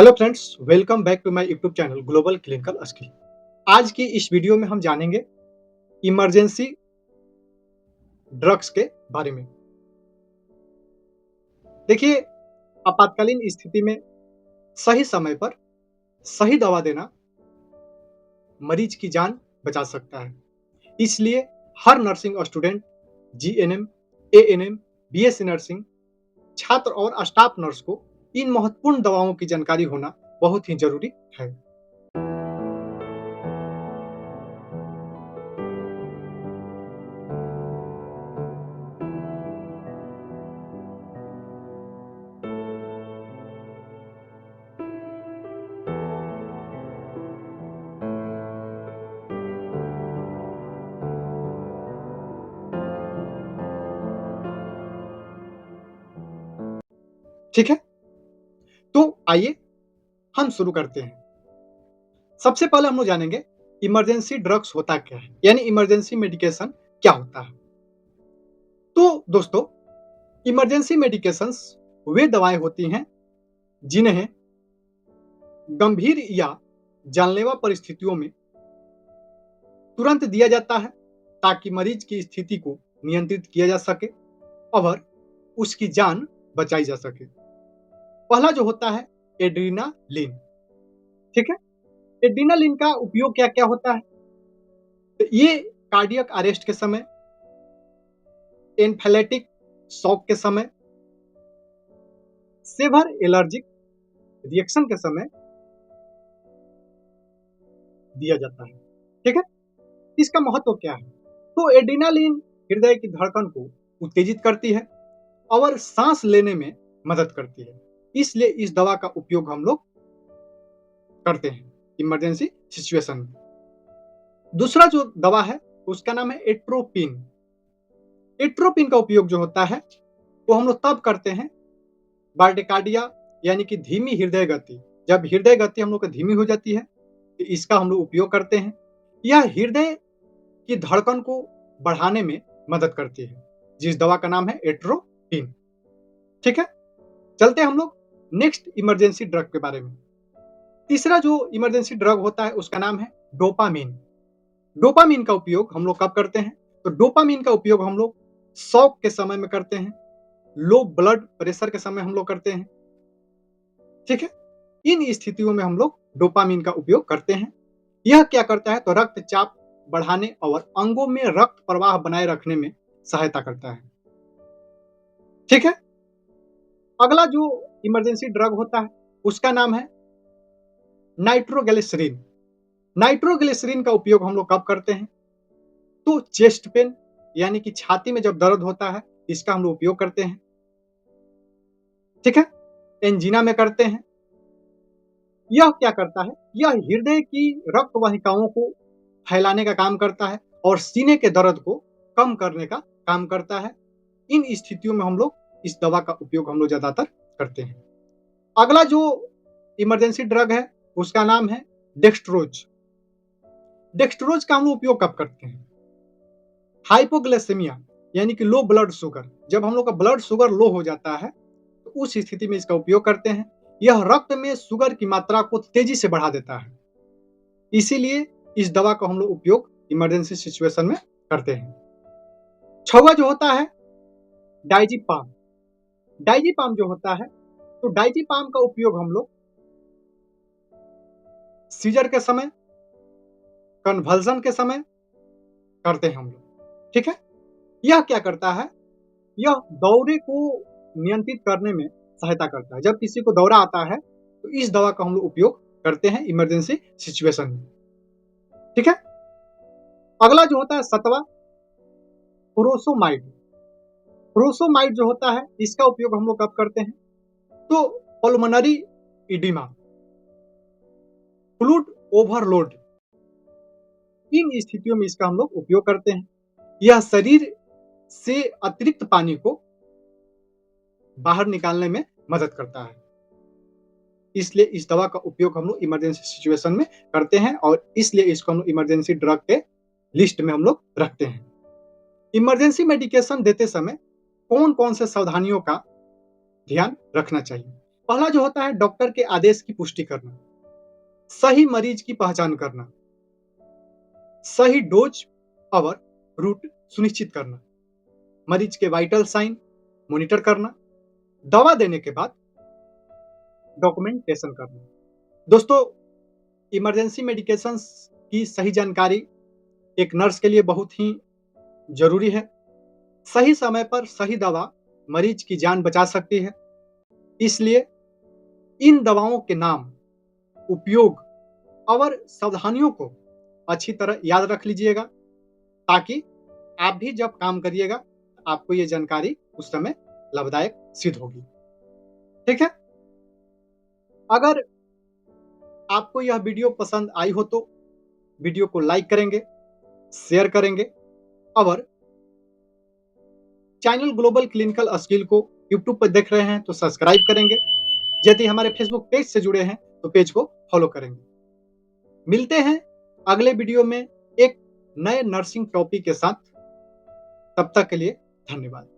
Hello friends, welcome back to my YouTube channel global clinical skill. आज की इस video में हम जानेंगे इमरजेंसी ड्रग्स के बारे में। देखिए, आपातकालीन स्थिति में सही समय पर सही दवा देना मरीज की जान बचा सकता है। इसलिए हर nursing student, GNM, ANM, BSc nursing छात्र और स्टाफ नर्स को इन महत्वपूर्ण दवाओं की जानकारी होना बहुत ही जरूरी है। ठीक है, तो आइए हम शुरू करते हैं। सबसे पहले हम लोग जानेंगे इमरजेंसी ड्रग्स होता क्या है, यानी इमरजेंसी मेडिकेशन क्या होता है। तो दोस्तों, इमरजेंसी मेडिकेशंस वे दवाएं होती हैं जिन्हें गंभीर या जानलेवा परिस्थितियों में तुरंत दिया जाता है ताकि मरीज की स्थिति को नियंत्रित किया जा सके और उसकी जान बचाई जा सके। पहला जो होता है एड्रीनालिन। ठीक है, एड्रीनालिन का उपयोग क्या क्या होता है? तो ये कार्डियक अरेस्ट के समय, एन्फिलेटिक शॉक के समय, सेवर एलर्जिक रिएक्शन के समय दिया जाता है। ठीक है, इसका महत्व क्या है? तो एड्रीनालिन हृदय की धड़कन को उत्तेजित करती है और सांस लेने में मदद करती है। इसलिए इस दवा का उपयोग हम लोग करते हैं इमरजेंसी सिचुएशन में। दूसरा जो दवा है उसका नाम है एट्रोपिन। एट्रोपिन का उपयोग जो होता है वो हम लोग तब करते हैं बार्डिकार्डिया, यानी कि धीमी हृदय गति। जब हृदय गति हम लोग की धीमी हो जाती है तो इसका हम लोग उपयोग करते हैं। यह हृदय की धड़कन को बढ़ाने में मदद करती है, जिस दवा का नाम है एट्रोपिन। ठीक है, चलते हैं हम लोग नेक्स्ट इमरजेंसी ड्रग के बारे में। तीसरा जो इमरजेंसी ड्रग होता है उसका नाम है डोपामिन। डोपामिन का उपयोग हम लोग कब करते हैं? तो डोपामिन का उपयोग हम लोग शॉक के समय में करते हैं, लो ब्लड प्रेशर के समय हम लोग करते हैं। ठीक है, इन स्थितियों में हम लोग डोपामिन का उपयोग करते हैं। यह क्या करता है? तो रक्तचाप बढ़ाने और अंगों में रक्त प्रवाह बनाए रखने में सहायता करता है। ठीक है, अगला जो इमरजेंसी ड्रग होता है उसका नाम है नाइट्रोग्लिसरीन। नाइट्रोग्लिसरीन का उपयोग हम लोग कब करते हैं? तो चेस्ट पेन, यानी कि छाती में जब दर्द होता है, इसका हम लोग उपयोग करते हैं। ठीक है, एंजीना में करते हैं। यह क्या करता है? यह हृदय की रक्त वाहिकाओं को फैलाने का काम करता है और सीने के दर्द को कम करने का काम करता है। इन स्थितियों में हम लोग इस दवा का उपयोग हम लोग ज्यादातर करते हैं। अगला जो इमरजेंसी ड्रग है उसका नाम है डेक्सट्रोज। डेक्सट्रोज का हम लोग उपयोग कब करते हैं? हाइपोग्लाइसेमिया, यानी कि लो ब्लड शुगर। जब हम लोग का ब्लड शुगर लो हो जाता है तो उस स्थिति में इसका उपयोग करते हैं। यह रक्त में शुगर की मात्रा को तेजी से बढ़ा देता है, इसीलिए इस दवा का हम लोग उपयोग इमरजेंसी सिचुएशन में करते हैं। छठवां जो होता है डाइजीपाम। डाइजीपाम जो होता है, तो डाइजीपाम का उपयोग हम लोग सीजर के समय, कन्वल्जन के समय करते हैं हम लोग। ठीक है, यह क्या करता है? यह दौरे को नियंत्रित करने में सहायता करता है। जब किसी को दौरा आता है तो इस दवा का हम लोग उपयोग करते हैं इमरजेंसी सिचुएशन में। ठीक है, अगला जो होता है सतवा फुरोसोमाइड। फुरोसोमाइड जो होता है इसका उपयोग हम लोग कब करते हैं? तो पल्मोनरी इडिमा, फ्लूइड ओवरलोड, इन स्थितियों में इसका हम लोग उपयोग करते हैं। यह शरीर से अतिरिक्त पानी को बाहर निकालने में मदद करता है, इसलिए इस दवा का उपयोग हम लोग इमरजेंसी सिचुएशन में करते हैं और इसलिए इसको हम लोग इमरजेंसी ड्रग के लिस्ट में हम लोग रखते हैं। इमरजेंसी मेडिकेशन देते समय कौन कौन से सावधानियों का ध्यान रखना चाहिए? पहला जो होता है डॉक्टर के आदेश की पुष्टि करना, सही मरीज की पहचान करना, सही डोज और रूट सुनिश्चित करना, मरीज के वाइटल साइन मॉनिटर करना, दवा देने के बाद डॉक्यूमेंटेशन करना। दोस्तों, इमरजेंसी मेडिकेशंस की सही जानकारी एक नर्स के लिए बहुत ही जरूरी है। सही समय पर सही दवा मरीज की जान बचा सकती है। इसलिए इन दवाओं के नाम, उपयोग और सावधानियों को अच्छी तरह याद रख लीजिएगा, ताकि आप भी जब काम करिएगा आपको ये जानकारी उस समय लाभदायक सिद्ध होगी। ठीक है? अगर आपको यह वीडियो पसंद आई हो तो वीडियो को लाइक करेंगे, शेयर करेंगे और चैनल ग्लोबल क्लिनिकल स्किल को यूट्यूब पर देख रहे हैं तो सब्सक्राइब करेंगे। यदि हमारे फेसबुक पेज से जुड़े हैं तो पेज को फॉलो करेंगे। मिलते हैं अगले वीडियो में एक नए नर्सिंग टॉपिक के साथ। तब तक के लिए धन्यवाद।